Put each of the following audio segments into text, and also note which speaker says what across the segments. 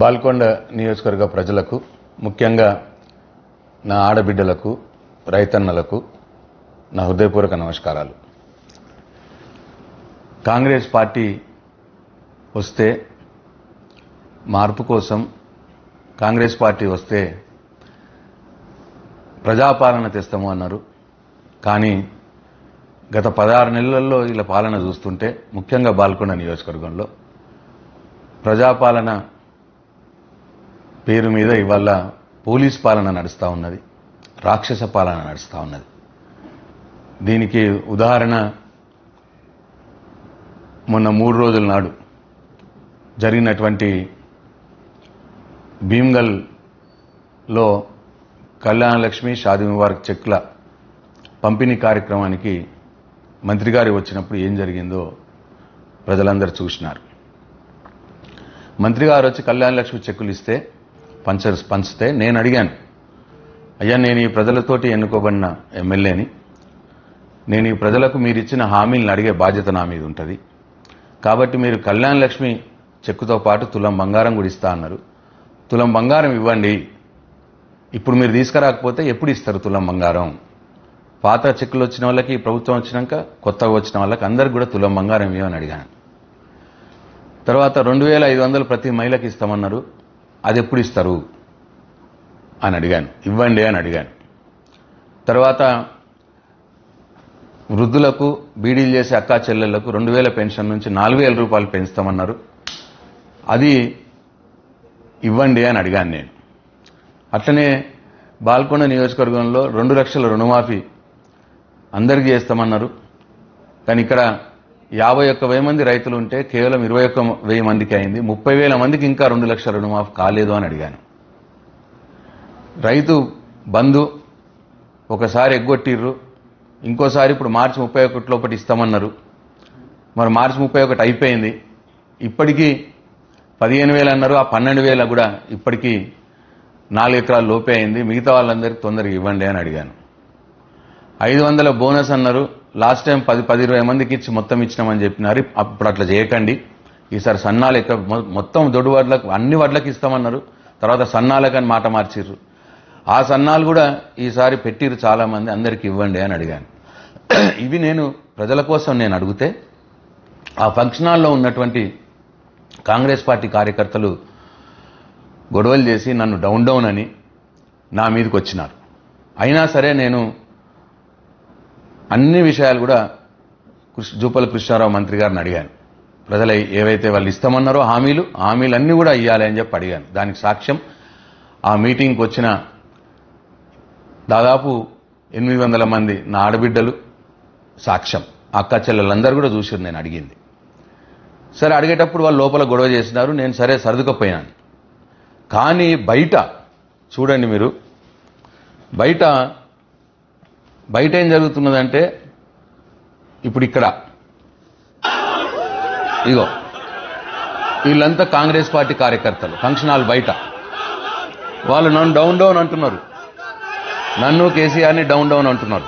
Speaker 1: బాల్కొండ నియోజకవర్గ ప్రజలకు, ముఖ్యంగా నా ఆడబిడ్డలకు, రైతన్నలకు నా హృదయపూర్వక నమస్కారాలు. కాంగ్రెస్ పార్టీ వస్తే మార్పు కోసం, కాంగ్రెస్ పార్టీ వస్తే ప్రజాపాలన తెస్తాము అన్నారు. కానీ గత 16 నెలల్లో ఇలా పాలన చూస్తుంటే, ముఖ్యంగా బాల్కొండ నియోజకవర్గంలో ప్రజాపాలన పేరు మీద ఇవాళ పోలీస్ పాలన నడుస్తూ ఉన్నది, రాక్షస పాలన నడుస్తూ ఉన్నది. దీనికి ఉదాహరణ మొన్న 3 రోజుల నాడు జరిగినటువంటి భీమ్గల్లో కళ్యాణలక్ష్మి, షాదీ ముబారక్ చెక్ల పంపిణీ కార్యక్రమానికి మంత్రి గారు వచ్చినప్పుడు ఏం జరిగిందో ప్రజలందరూ చూసినారు. మంత్రి గారు వచ్చి కళ్యాణలక్ష్మి చెక్కులు ఇస్తే పంచితే నేను అడిగాను, అయ్యా నేను ఈ ప్రజలతోటి ఎన్నుకోబడిన ఎమ్మెల్యేని, నేను ఈ ప్రజలకు మీరు ఇచ్చిన హామీలను అడిగే బాధ్యత నా మీద ఉంటుంది. కాబట్టి మీరు కళ్యాణలక్ష్మి చెక్కుతో పాటు తులం బంగారం కూడా ఇస్తా అన్నారు. తులం బంగారం ఇవ్వండి. ఇప్పుడు మీరు తీసుకురాకపోతే ఎప్పుడు ఇస్తారు తులం బంగారం? పాత చెక్కులు వచ్చిన వాళ్ళకి, ప్రభుత్వం వచ్చినాక కొత్తగా వచ్చిన వాళ్ళకి అందరికి కూడా తులం బంగారం ఇవ్వని అడిగాను. తర్వాత 2500 ప్రతి మహిళకి ఇస్తామన్నారు. అది ఎప్పుడు ఇస్తారు అని అడిగాను. ఇవ్వండి అని అడిగాను. తర్వాత వృద్ధులకు, బీడీలు చేసే అక్కా చెల్లెళ్లకు 2000 పెన్షన్ నుంచి 4000 రూపాయలు పెంచుతామన్నారు. అది ఇవ్వండి అని అడిగాను నేను. అట్లనే బాల్కొండ నియోజకవర్గంలో 2 లక్షల రుణమాఫీ అందరికీ చేస్తామన్నారు. కానీ ఇక్కడ 51,000 మంది రైతులు ఉంటే కేవలం 21,000 మందికి అయింది. 30,000 మందికి ఇంకా 2 లక్షల రుణమాఫీ కాలేదు అని అడిగాను. రైతు బంధు ఒకసారి ఎగ్గొట్టిర్రు, ఇంకోసారి ఇప్పుడు మార్చి 31 లోపటి ఇస్తామన్నారు. మరి మార్చి 31 అయిపోయింది, ఇప్పటికీ 15,000 అన్నారు. ఆ 12,000 కూడా ఇప్పటికీ 4 ఎకరాల లోపే అయింది. మిగతా వాళ్ళందరికీ తొందరగా ఇవ్వండి అని అడిగాను. 500 బోనస్ అన్నారు. లాస్ట్ టైం 10-20 మందికి ఇచ్చి మొత్తం ఇచ్చినామని చెప్పినారు. అప్పుడు అట్లా చేయకండి, ఈసారి సన్నాలు మొత్తం దొడ్డు వడ్లకు అన్ని వడ్లకి ఇస్తామన్నారు. తర్వాత సన్నాలకని మాట మార్చిర్రు. ఆ సన్నాలు కూడా ఈసారి పెట్టిర్రు చాలా మంది, అందరికి ఇవ్వండి అని అడిగాను. ఇవి నేను ప్రజల కోసం నేను అడిగితే, ఆ ఫంక్షన్ హాల్లో ఉన్నటువంటి కాంగ్రెస్ పార్టీ కార్యకర్తలు గొడవలు చేసి నన్ను డౌన్ అని నా మీదకి వచ్చినారు. అయినా సరే నేను అన్ని విషయాలు కూడా జూపల్లి కృష్ణారావు మంత్రి గారిని అడిగాను. ప్రజలు ఏవైతే వాళ్ళు ఇస్తామన్నారో హామీలన్నీ కూడా ఇవ్వాలి అని చెప్పి అడిగాను. దానికి సాక్ష్యం ఆ మీటింగ్కి వచ్చిన దాదాపు 800 మంది నా ఆడబిడ్డలు సాక్ష్యం. అక్క చెల్లెలందరూ కూడా చూసారు నేను అడిగింది. సరే, అడిగేటప్పుడు వాళ్ళు లోపల గొడవ చేసినారు. నేను సరే సర్దుకపోయినాను. కానీ బయట చూడండి మీరు, బయట ఏం జరుగుతున్నదంటే, ఇప్పుడు ఇక్కడ ఇగో వీళ్ళంతా కాంగ్రెస్ పార్టీ కార్యకర్తలు ఫంక్షన్ హాల్ బయట వాళ్ళు నన్ను డౌన్ అంటున్నారు. నన్ను కేసీఆర్ని డౌన్ అంటున్నారు.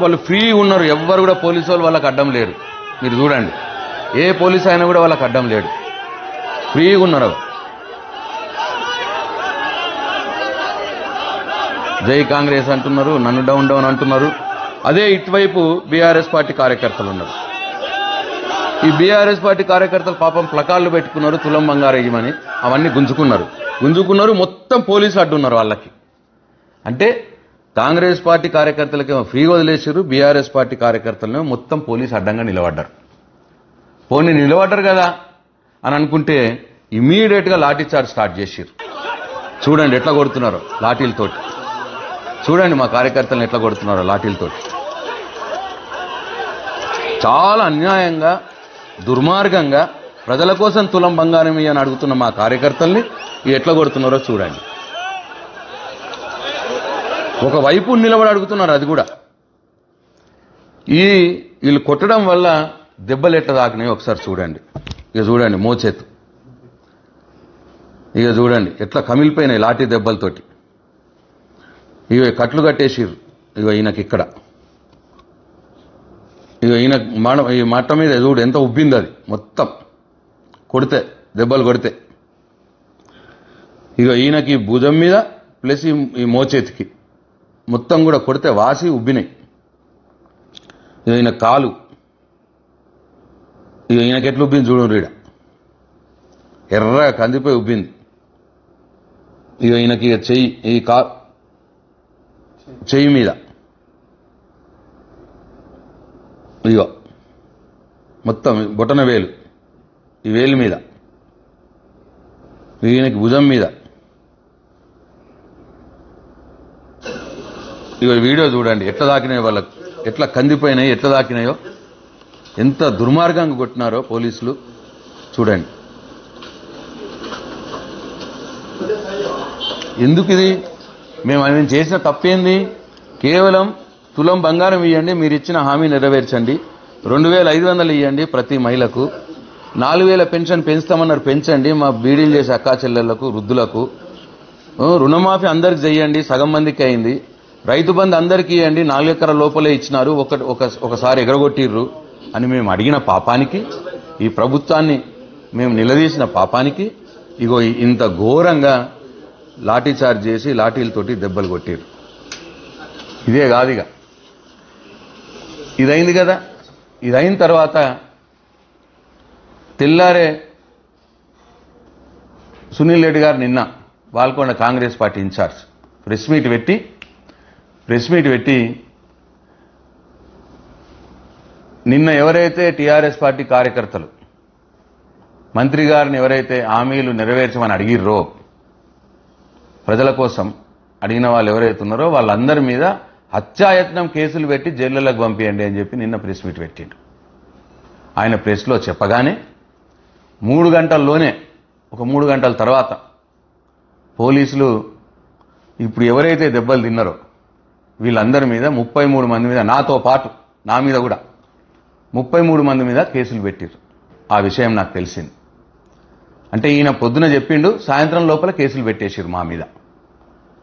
Speaker 1: వాళ్ళు ఫ్రీ ఉన్నారు. ఎవ్వరు కూడా పోలీసు వాళ్ళు వాళ్ళకి అడ్డం లేరు. మీరు చూడండి, ఏ పోలీసు అయినా కూడా వాళ్ళకి అడ్డం లేడు. ఫ్రీగా ఉన్నారు. జై కాంగ్రెస్ అంటున్నారు, నన్ను డౌన్ అంటున్నారు. అదే ఇటువైపు బీఆర్ఎస్ పార్టీ కార్యకర్తలు ఉన్నారు. ఈ బీఆర్ఎస్ పార్టీ కార్యకర్తలు పాపం ప్లకార్డులు పెట్టుకున్నారు, తులం బంగారం ఇవ్వమని. అవన్నీ గుంజుకున్నారు. మొత్తం పోలీసులు అడ్డున్నారు వాళ్ళకి. అంటే కాంగ్రెస్ పార్టీ కార్యకర్తలకేమో ఫ్రీగా వదిలేసారు, బీఆర్ఎస్ పార్టీ కార్యకర్తలనేమో మొత్తం పోలీసు అడ్డంగా నిలబడ్డారు. పోనీ నిలబడ్డారు కదా అని అనుకుంటే ఇమీడియట్గా లాఠీ చార్జ్ స్టార్ట్ చేసారు. చూడండి ఎట్లా కొడుతున్నారో లాఠీలతోటి. చూడండి మా కార్యకర్తలను ఎట్లా కొడుతున్నారో లాఠీలతోటి. చాలా అన్యాయంగా, దుర్మార్గంగా ప్రజల కోసం తులం బంగారం అని అడుగుతున్న మా కార్యకర్తల్ని ఎట్లా కొడుతున్నారో చూడండి. ఒకవైపు నిలబడి అడుగుతున్నారు. అది కూడా వీళ్ళు కొట్టడం వల్ల దెబ్బలు ఎట్లా తాకినాయో ఒకసారి చూడండి. ఇక చూడండి మోచేతు, ఇక చూడండి ఎట్లా కమిలిపోయినాయి లాఠీ దెబ్బలతోటి. ఇక కట్లు కట్టేసిర్రు. ఇక ఈయనకి ఇక్కడ ఇక ఈయన ఈ మట్ట మీద చూడు ఎంత ఉబ్బింది, అది మొత్తం కొడితే, దెబ్బలు కొడితే. ఇక ఈయనకి భుజం మీద ప్లస్ ఈ మోచేతికి మొత్తం కూడా కొడితే వాసి ఉబ్బినాయి. ఇక ఈయన కాలు, ఇక ఈయనకి ఎట్లా ఉబ్బింది చూడు, రీడ ఎర్రగా కందిపోయి ఉబ్బింది. ఇక ఈయనకి ఇక చెయ్యి, ఈ చెయ్యి మీద ఇగో మొత్తం బొటన వేలు, ఈ వేలు మీద, ఈయనకి భుజం మీద. ఇక వీడియో చూడండి ఎట్లా దాకినాయో, వాళ్ళకు ఎట్లా కందిపోయినాయి, ఎట్లా దాకినాయో, ఎంత దుర్మార్గంగా కొట్టినారో పోలీసులు చూడండి. ఎందుకు ఇది? మేము చేసిన తప్పేంది? కేవలం తులం బంగారం ఇవ్వండి, మీరు ఇచ్చిన హామీ నెరవేర్చండి, 2500 ఇవ్వండి ప్రతి మహిళకు, 4000 పెన్షన్ పెంచుతామన్నారు పెంచండి, మా బీడీలు చేసే అక్కా చెల్లెళ్లకు, వృద్ధులకు, రుణమాఫీ అందరికి చేయండి, సగం మందికి అయింది, రైతు బంధు అందరికీ ఇవ్వండి, 4 ఎకరాల లోపలే ఇచ్చినారు, ఒకసారి ఎగరగొట్టిర్రు అని మేము అడిగిన పాపానికి, ఈ ప్రభుత్వాన్ని మేము నిలదీసిన పాపానికి ఇగో ఇంత ఘోరంగా లాఠీ చార్జ్ చేసి లాఠీలతోటి దెబ్బలు కొట్టిర్రు. ఇదే కాదు, ఇక ఇదైంది కదా. ఇదైన తర్వాత తెల్లారే సునీల్ రెడ్డి గారు నిన్న Valkonda Congress party incharge press meet పెట్టి నిన్న ఎవరైతే టీఆర్ఎస్ పార్టీ కార్యకర్తలు మంత్రి గారిని ఎవరైతే హామీలు నెరవేర్చమని అడిగిర్రో, ప్రజల కోసం అడిగిన వాళ్ళు ఎవరైతే ఉన్నారో వాళ్ళందరి మీద హత్యాయత్నం కేసులు పెట్టి జైళ్లకు పంపించండి అని చెప్పి నిన్న ప్రెస్ మీట్ పెట్టిండు. ఆయన ప్రెస్లో చెప్పగానే 3 గంటల్లోనే, ఒక 3 గంటల తర్వాత పోలీసులు ఇప్పుడు ఎవరైతే దెబ్బలు తిన్నారో వీళ్ళందరి మీద 33 మంది మీద, నాతో పాటు నా మీద కూడా 33 మంది మీద కేసులు పెట్టిర్రు. ఆ విషయం నాకు తెలిసింది. అంటే ఈయన పొద్దున చెప్పిండు, సాయంత్రం లోపల కేసులు పెట్టేసిర్రు మా మీద.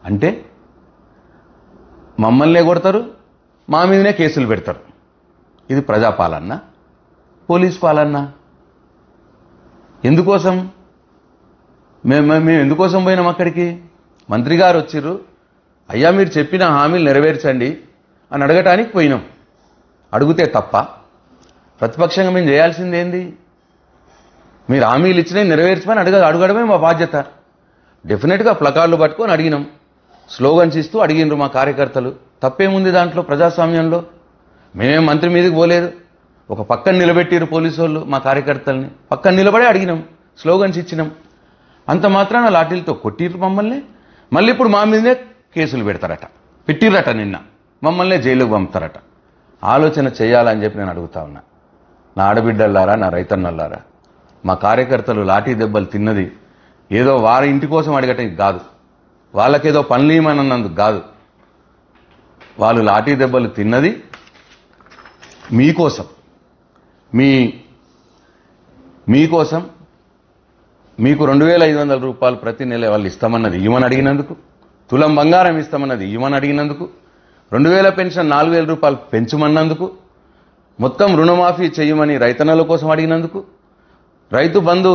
Speaker 1: అంటే మమ్మల్నే కొడతారు, మా మీదనే కేసులు పెడతారు. ఇది ప్రజాపాలన, పోలీస్ పాలన? ఎందుకోసం? మేము ఎందుకోసం పోయినాం అక్కడికి? మంత్రి గారు వచ్చిర్రు, అయ్యా మీరు చెప్పిన హామీలు నెరవేర్చండి అని అడగటానికి పోయినాం. అడిగితే తప్ప? ప్రతిపక్షంగా మేము చేయాల్సిందేంది? మీరు హామీలు ఇచ్చినా నెరవేర్చమని అడగడమే మా బాధ్యత. డెఫినెట్గా ప్లకార్డులు పట్టుకొని అడిగినాం, స్లోగన్స్ ఇస్తూ అడిగినరు మా కార్యకర్తలు. తప్పేముంది దాంట్లో? ప్రజాస్వామ్యంలో మేమేం మంత్రి మీదకి పోలేదు. ఒక పక్కన నిలబెట్టిరు పోలీసు వాళ్ళు మా కార్యకర్తల్ని, పక్కన నిలబడే అడిగినాం, స్లోగన్స్ ఇచ్చినాం. అంత మాత్రాన లాఠీలతో కొట్టిర్రు మమ్మల్ని. మళ్ళీ ఇప్పుడు మా మీదనే కేసులు పెడతారట, పెట్టిర్రట నిన్న, మమ్మల్ని జైలుకు పంపుతారట. ఆలోచన చేయాలని చెప్పి నేను అడుగుతా ఉన్నా. నా ఆడబిడ్డలారా, నా రైతన్నలారా, మా కార్యకర్తలు లాఠీ దెబ్బలు తిన్నది ఏదో వారి ఇంటి కోసం అడగటానికి కాదు, వాళ్ళకేదో పనులు ఇవ్వమన్నందుకు కాదు. వాళ్ళు లాఠీ దెబ్బలు తిన్నది మీకోసం, మీకోసం. మీకు 2500 రూపాయలు ప్రతి నెల వాళ్ళు ఇస్తామన్నది ఇవ్వమని అడిగినందుకు, తులం బంగారం ఇస్తామన్నది ఇవ్వమని అడిగినందుకు, 2000 పెన్షన్ 4000 రూపాయలు పెంచమన్నందుకు, మొత్తం రుణమాఫీ చేయమని రైతన్నల కోసం అడిగినందుకు, రైతు బంధు,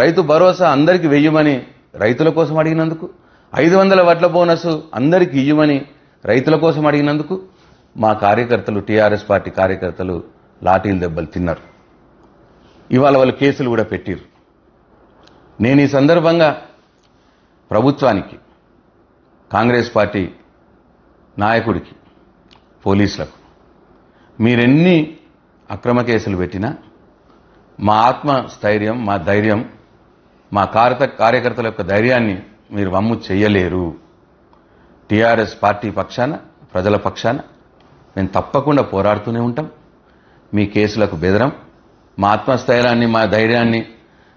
Speaker 1: రైతు భరోసా అందరికీ వెయ్యమని రైతుల కోసం అడిగినందుకు, 500 వడ్ల బోనస్ అందరికీ ఇవ్వమని రైతుల కోసం అడిగినందుకు మా కార్యకర్తలు, టీఆర్ఎస్ పార్టీ కార్యకర్తలు లాఠీలు దెబ్బలు తిన్నారు. ఇవాళ వాళ్ళు కేసులు కూడా పెట్టిరు. నేను ఈ సందర్భంగా ప్రభుత్వానికి, కాంగ్రెస్ పార్టీ నాయకుడికి, పోలీసులకు, మీరెన్ని అక్రమ కేసులు పెట్టినా మా ఆత్మస్థైర్యం, మా ధైర్యం, మా కార్యకర్తల యొక్క ధైర్యాన్ని మీరు వమ్ము చెయ్యలేరు. టీఆర్ఎస్ పార్టీ పక్షాన, ప్రజల పక్షాన మేము తప్పకుండా పోరాడుతూనే ఉంటాం. మీ కేసులకు బెదరం. మా ఆత్మస్థైర్యాన్ని, మా ధైర్యాన్ని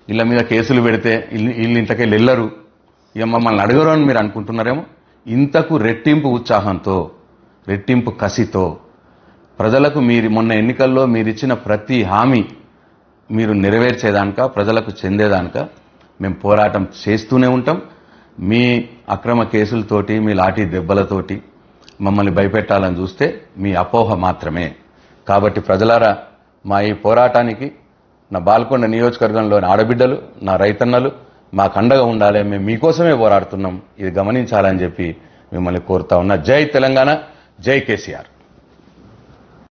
Speaker 1: ఇళ్ళ మీద కేసులు పెడితే వీళ్ళు ఇంతకెళ్ళి వెళ్ళరు, ఇక మమ్మల్ని అడగరు అని మీరు అనుకుంటున్నారేమో. ఇంతకు రెట్టింపు ఉత్సాహంతో, రెట్టింపు కసితో ప్రజలకు మొన్న ఎన్నికల్లో మీరిచ్చిన ప్రతి హామీ మీరు నెరవేర్చేదానిక, ప్రజలకు చెందేదానిక మేము పోరాటం చేస్తూనే ఉంటాం. మీ అక్రమ కేసులతోటి, మీ లాఠీ దెబ్బలతోటి మమ్మల్ని భయపెట్టాలని చూస్తే మీ అపోహ మాత్రమే. కాబట్టి ప్రజలారా మా ఈ పోరాటానికి నా బాల్కొండ నియోజకవర్గంలోని ఆడబిడ్డలు, నా రైతన్నలు మాకు అండగా ఉండాలి. మేము మీకోసమే పోరాడుతున్నాం, ఇది గమనించాలని చెప్పి మిమ్మల్ని కోరుతా ఉన్నా. జై తెలంగాణ, జై కేసీఆర్.